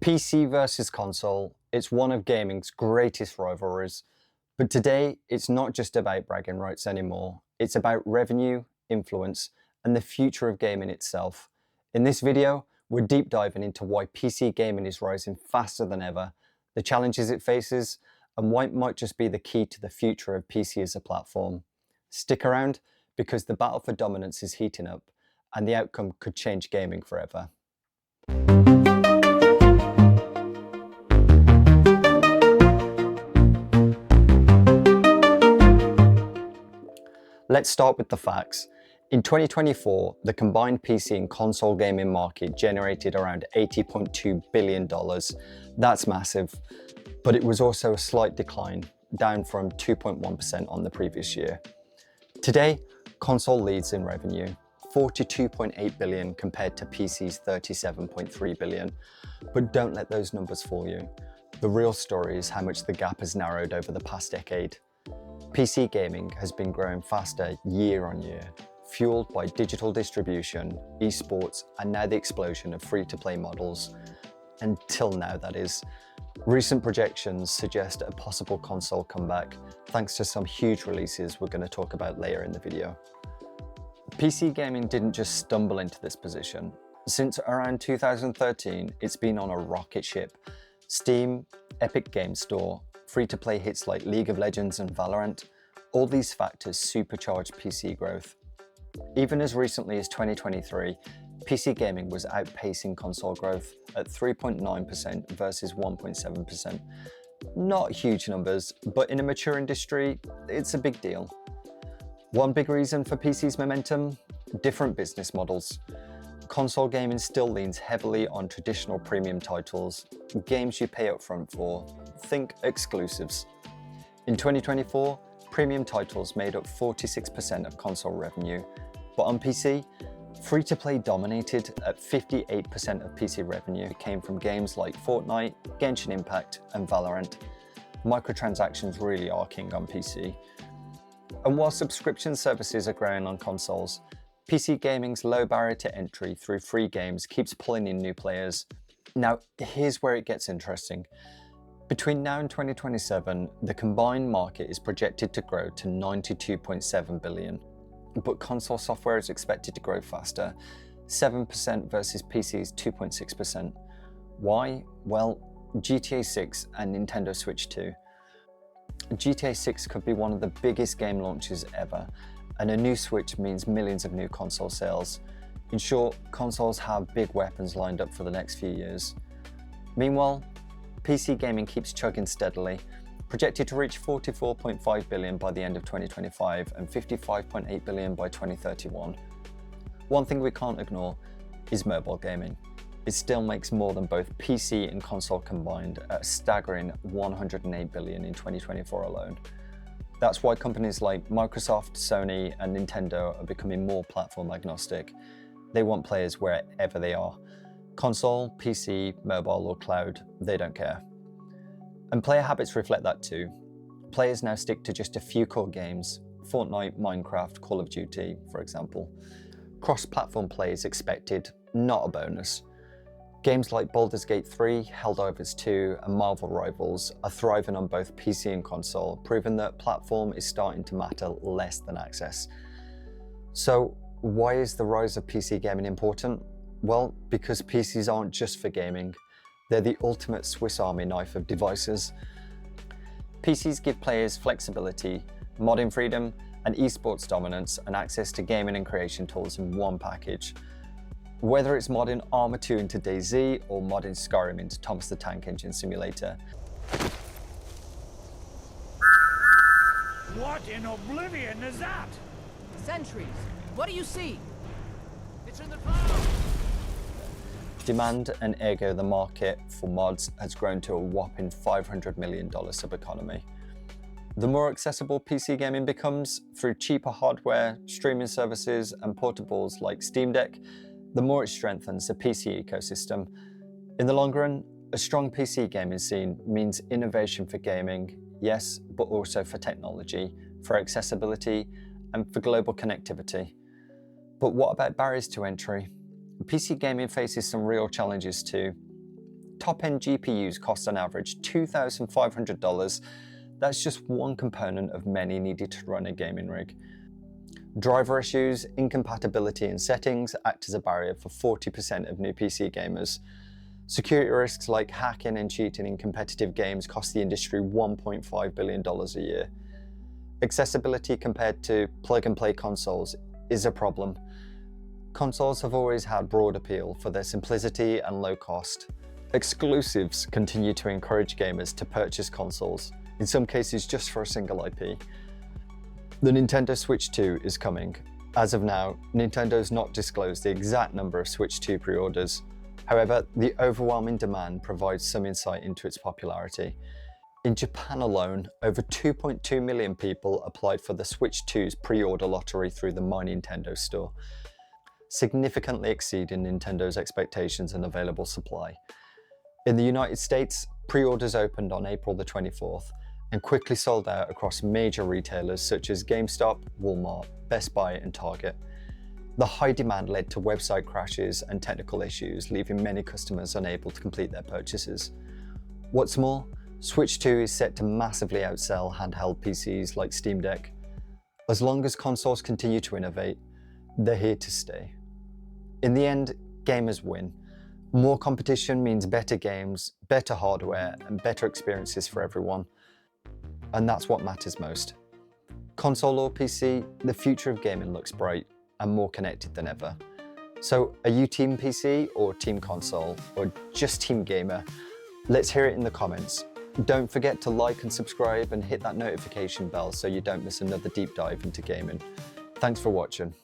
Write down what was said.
PC versus console, it's one of gaming's greatest rivalries. But today, it's not just about bragging rights anymore. It's about revenue, influence, and the future of gaming itself. In this video, we're deep diving into why PC gaming is rising faster than ever, the challenges it faces, and why it might just be the key to the future of PC as a platform. Stick around, because the battle for dominance is heating up, and the outcome could change gaming forever. Let's start with the facts. In 2024, the combined PC and console gaming market generated around $80.2 billion. That's massive, but it was also a slight decline, down from 2.1% on the previous year. Today, console leads in revenue, $42.8 billion compared to PC's $37.3 billion. But don't let those numbers fool you. The real story is how much the gap has narrowed over the past decade. PC gaming has been growing faster year on year, fueled by digital distribution, esports, and now the explosion of free-to-play models. Until now, that is. Recent projections suggest a possible console comeback, thanks to some huge releases we're going to talk about later in the video. PC gaming didn't just stumble into this position. Since around 2013, it's been on a rocket ship. Steam, Epic Games Store, free-to-play hits like League of Legends and Valorant, all these factors supercharged PC growth. Even as recently as 2023, PC gaming was outpacing console growth at 3.9% versus 1.7%. Not huge numbers, but in a mature industry, it's a big deal. One big reason for PC's momentum? Different business models. Console gaming still leans heavily on traditional premium titles, games you pay upfront for. Think exclusives. In 2024, premium titles made up 46% of console revenue, but on PC, free-to-play dominated at 58% of PC revenue. It came from games like Fortnite, Genshin Impact, and Valorant. Microtransactions really are king on PC. And while subscription services are growing on consoles, PC gaming's low barrier to entry through free games keeps pulling in new players. Now, here's where it gets interesting. Between now and 2027, the combined market is projected to grow to $92.7 billion. But console software is expected to grow faster, 7% versus PC's 2.6%. Why? Well, GTA 6 and Nintendo Switch 2. GTA 6 could be one of the biggest game launches ever, and a new Switch means millions of new console sales. In short, consoles have big weapons lined up for the next few years. Meanwhile, PC gaming keeps chugging steadily, projected to reach $44.5 billion by the end of 2025 and $55.8 billion by 2031. One thing we can't ignore is mobile gaming. It still makes more than both PC and console combined at a staggering $108 billion in 2024 alone. That's why companies like Microsoft, Sony, and Nintendo are becoming more platform agnostic. They want players wherever they are. Console, PC, mobile, or cloud, they don't care. And player habits reflect that too. Players now stick to just a few core games, Fortnite, Minecraft, Call of Duty, for example. Cross-platform play is expected, not a bonus. Games like Baldur's Gate 3, Helldivers 2, and Marvel Rivals are thriving on both PC and console, proving that platform is starting to matter less than access. So why is the rise of PC gaming important? Well, because PCs aren't just for gaming. They're the ultimate Swiss Army knife of devices. PCs give players flexibility, modding freedom, and esports dominance, and access to gaming and creation tools in one package. Whether it's modding Arma 2 into DayZ or modding Skyrim into Thomas the Tank Engine Simulator. What in oblivion is that? Sentries, what do you see? It's in the clouds! Demand and ergo the market for mods has grown to a whopping $500 million sub-economy. The more accessible PC gaming becomes through cheaper hardware, streaming services, and portables like Steam Deck, the more it strengthens the PC ecosystem. In the long run, a strong PC gaming scene means innovation for gaming, yes, but also for technology, for accessibility, and for global connectivity. But what about barriers to entry? PC gaming faces some real challenges too. top-end GPUs cost on average $2,500, that's just one component of many needed to run a gaming rig. Driver issues, incompatibility in settings act as a barrier for 40% of new PC gamers. Security risks like hacking and cheating in competitive games cost the industry $1.5 billion a year. Accessibility compared to plug-and-play consoles is a problem. Consoles have always had broad appeal for their simplicity and low cost. Exclusives continue to encourage gamers to purchase consoles, in some cases just for a single IP. The Nintendo Switch 2 is coming. As of now, Nintendo's not disclosed the exact number of Switch 2 pre-orders. However, the overwhelming demand provides some insight into its popularity. In Japan alone, over 2.2 million people applied for the Switch 2's pre-order lottery through the My Nintendo store, significantly exceeding Nintendo's expectations and available supply. In the United States, pre-orders opened on April the 24th and quickly sold out across major retailers such as GameStop, Walmart, Best Buy and Target. The high demand led to website crashes and technical issues, leaving many customers unable to complete their purchases. What's more, Switch 2 is set to massively outsell handheld PCs like Steam Deck. As long as consoles continue to innovate, they're here to stay. In the end, gamers win. More competition means better games, better hardware, and better experiences for everyone. And that's what matters most. Console or PC, the future of gaming looks bright and more connected than ever. So are you team PC or team console or just team gamer? Let's hear it in the comments. Don't forget to like and subscribe and hit that notification bell so you don't miss another deep dive into gaming. Thanks for watching.